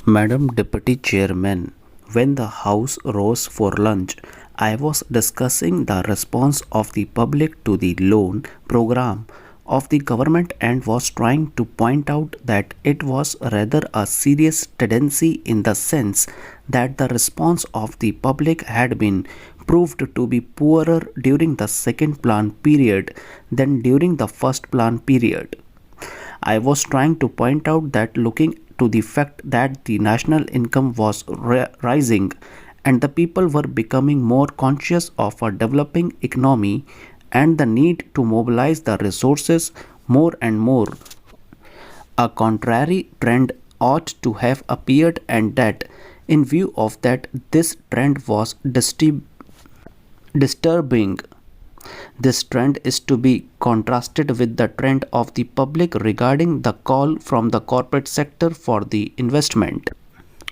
Madam Deputy Chairman, when the House rose for lunch, I was discussing the response of the public to the loan program of the government and was trying to point out that it was rather a serious tendency in the sense that the response of the public had been proved to be poorer during the second plan period than during the first plan period. I was trying to point out that looking to the fact that the national income was rising and the people were becoming more conscious of a developing economy and the need to mobilize the resources more and more, a contrary trend ought to have appeared, and that in view of that this trend was disturbing. This trend is to be contrasted with the trend of the public regarding the call from the corporate sector for the investment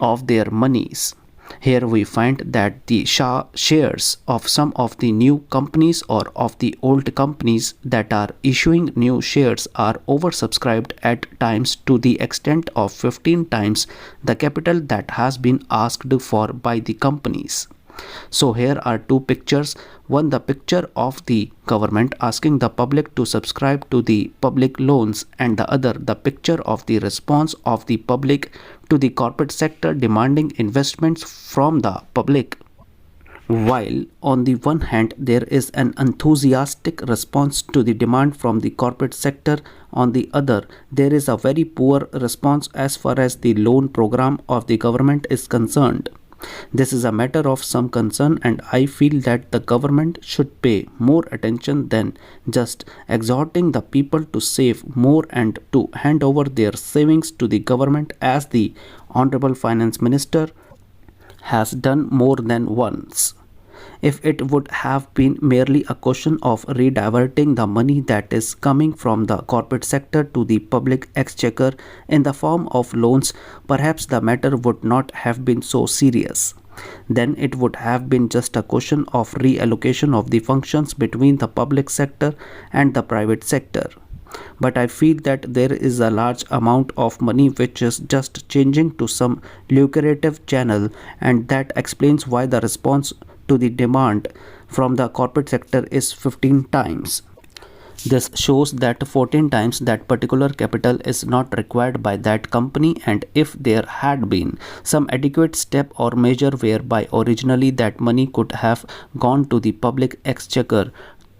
of their monies. Here we find that the shares of some of the new companies or of the old companies that are issuing new shares are oversubscribed at times to the extent of 15 times the capital that has been asked for by the companies. So here are two pictures, one the picture of the government asking the public to subscribe to the public loans, and the other the picture of the response of the public to the corporate sector demanding investments from the public. While on the one hand there is an enthusiastic response to the demand from the corporate sector, on the other there is a very poor response as far as the loan program of the government is concerned. This is a matter of some concern, and I feel that the government should pay more attention than just exhorting the people to save more and to hand over their savings to the government, as the Honorable Finance Minister has done more than once. If it would have been merely a question of rediverting the money that is coming from the corporate sector to the public exchequer in the form of loans, perhaps the matter would not have been so serious. Then it would have been just a question of reallocation of the functions between the public sector and the private sector. But I feel that there is a large amount of money which is just changing to some lucrative channel, and that explains why the response to the demand from the corporate sector is 15 times. This shows that 14 times that particular capital is not required by that company, and if there had been some adequate step or measure whereby originally that money could have gone to the public exchequer,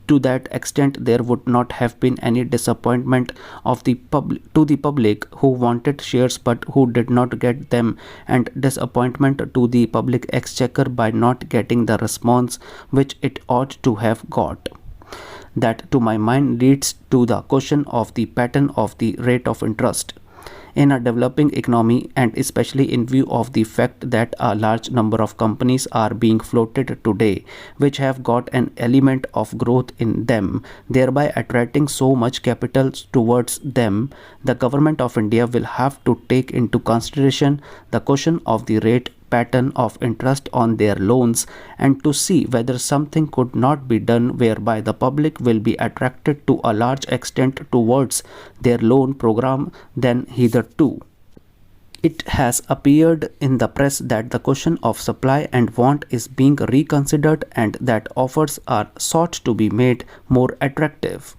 to that extent there would not have been any disappointment of the public who wanted shares but who did not get them, and disappointment to the public exchequer by not getting the response which it ought to have got. That to my mind leads to the question of the pattern of the rate of interest in a developing economy, and especially in view of the fact that a large number of companies are being floated today which have got an element of growth in them, thereby attracting so much capital towards them. The government of India will have to take into consideration the question of the rate pattern of interest on their loans, and to see whether something could not be done whereby the public will be attracted to a large extent towards their loan program than hitherto. It has appeared in the press that the question of supply and want is being reconsidered and that offers are sought to be made more attractive.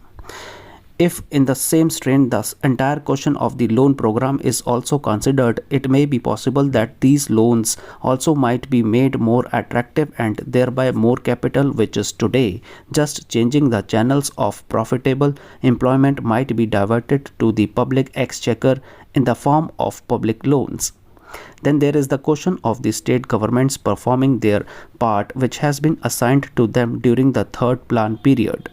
If in the same strain the entire question of the loan program is also considered, it may be possible that these loans also might be made more attractive, and thereby more capital which is today just changing the channels of profitable employment might be diverted to the public exchequer in the form of public loans. Then there is the question of the state governments performing their part which has been assigned to them during the third plan period.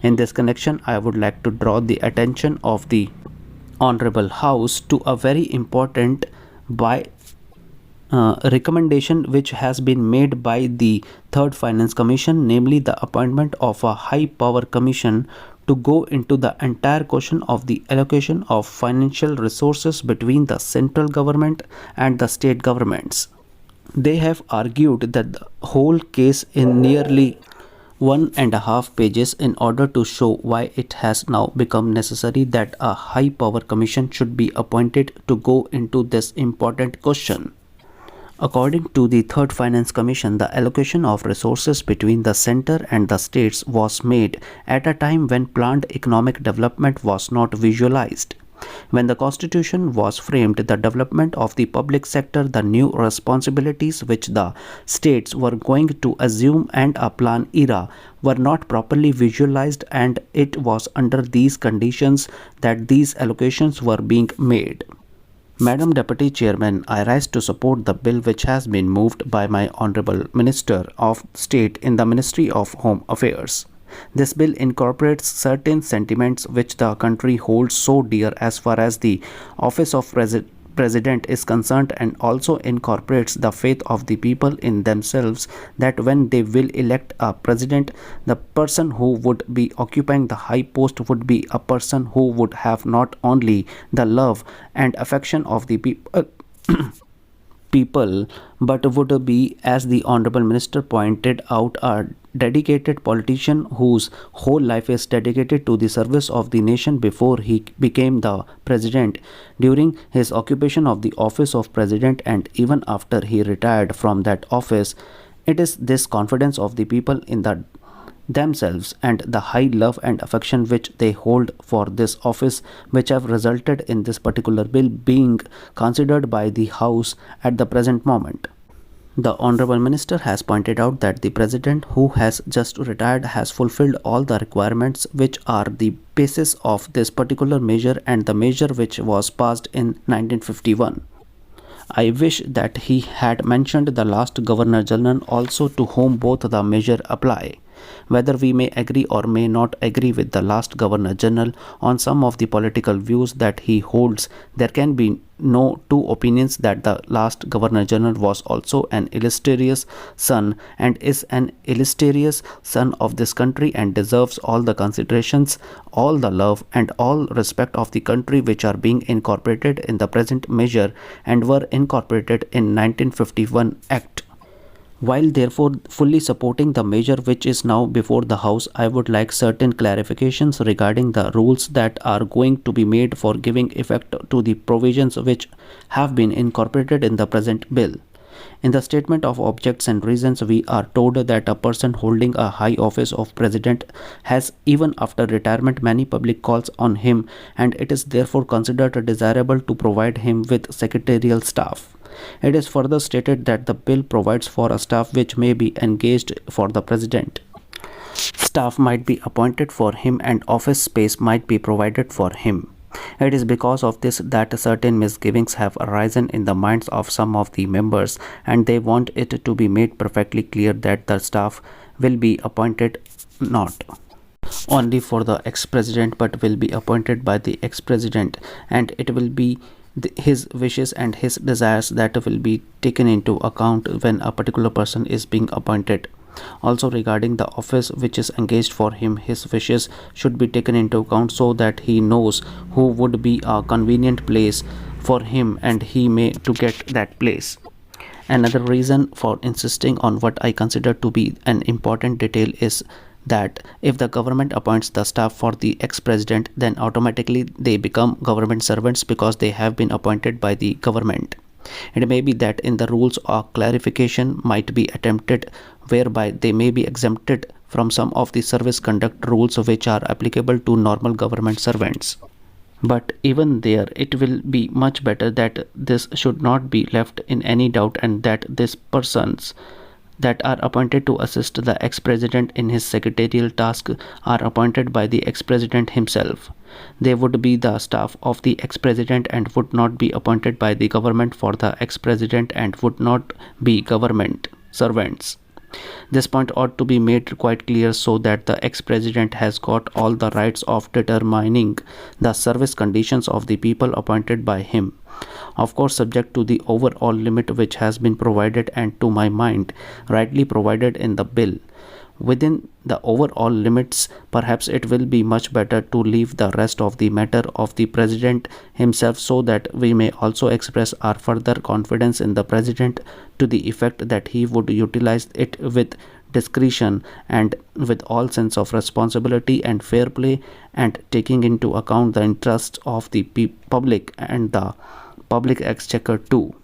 In this connection, I would like to draw the attention of the Honorable House to a very important recommendation which has been made by the Third Finance Commission, namely the appointment of a high power commission to go into the entire question of the allocation of financial resources between the central government and the state governments. They have argued that the whole case in nearly 1.5 pages in order to show why it has now become necessary that a high power commission should be appointed to go into this important question. According to the Third Finance Commission, the allocation of resources between the center and the states was made at a time when planned economic development was not visualized. When the Constitution was framed, the development of the public sector, the new responsibilities which the states were going to assume, and a plan era were not properly visualized, and it was under these conditions that these allocations were being made. Madam Deputy Chairman, I rise to support the bill which has been moved by my Honorable Minister of State in the Ministry of Home Affairs. This bill incorporates certain sentiments which the country holds so dear as far as the office of President is concerned, and also incorporates the faith of the people in themselves that when they will elect a president, the person who would be occupying the high post would be a person who would have not only the love and affection of the people but would be, as the Honorable Minister pointed out, a dedicated politician whose whole life is dedicated to the service of the nation before he became the president, during his occupation of the office of president, and even after he retired from that office. It is this confidence of the people in themselves and the high love and affection which they hold for this office which have resulted in this particular bill being considered by the House at the present moment. The Honorable Minister has pointed out that the President who has just retired has fulfilled all the requirements which are the basis of this particular measure and the measure which was passed in 1951. I wish that he had mentioned the last Governor General also, to whom both the measure apply. Whether we may agree or may not agree with the last Governor General on some of the political views that he holds, there can be no two opinions that the last Governor General was also an illustrious son and is an illustrious son of this country and deserves all the considerations, all the love and all respect of the country which are being incorporated in the present measure and were incorporated in 1951 Act. While therefore fully supporting the measure which is now before the House, I would like certain clarifications regarding the rules that are going to be made for giving effect to the provisions which have been incorporated in the present bill. In the statement of objects and reasons, we are told that a person holding a high office of president has, even after retirement, many public calls on him, and it is therefore considered desirable to provide him with secretarial staff. It is further stated that the bill provides for a staff which may be engaged for the president. Staff might be appointed for him and office space might be provided for him. It is because of this that certain misgivings have arisen in the minds of some of the members, and they want it to be made perfectly clear that the staff will be appointed not only for the ex-president but will be appointed by the ex-president, and it will be his wishes and his desires that will be taken into account when a particular person is being appointed. Also, regarding the office which is engaged for him, his wishes should be taken into account so that he knows who would be a convenient place for him and he may to get that place. Another reason for insisting on what I consider to be an important detail is that if the government appoints the staff for the ex-president, then automatically they become government servants because they have been appointed by the government. It may be that in the rules a clarification might be attempted whereby they may be exempted from some of the service conduct rules which are applicable to normal government servants. But even there, it will be much better that this should not be left in any doubt, and that these persons that are appointed to assist the ex-president in his secretarial task are appointed by the ex-president himself. They would be the staff of the ex-president and would not be appointed by the government for the ex-president and would not be government servants. This point ought to be made quite clear so that the ex-president has got all the rights of determining the service conditions of the people appointed by him. Of course, subject to the overall limit which has been provided and, to my mind, rightly provided in the bill. Within the overall limits, perhaps it will be much better to leave the rest of the matter of the president himself so that we may also express our further confidence in the president to the effect that he would utilize it with discretion and with all sense of responsibility and fair play, and taking into account the interests of the public and the public exchequer too.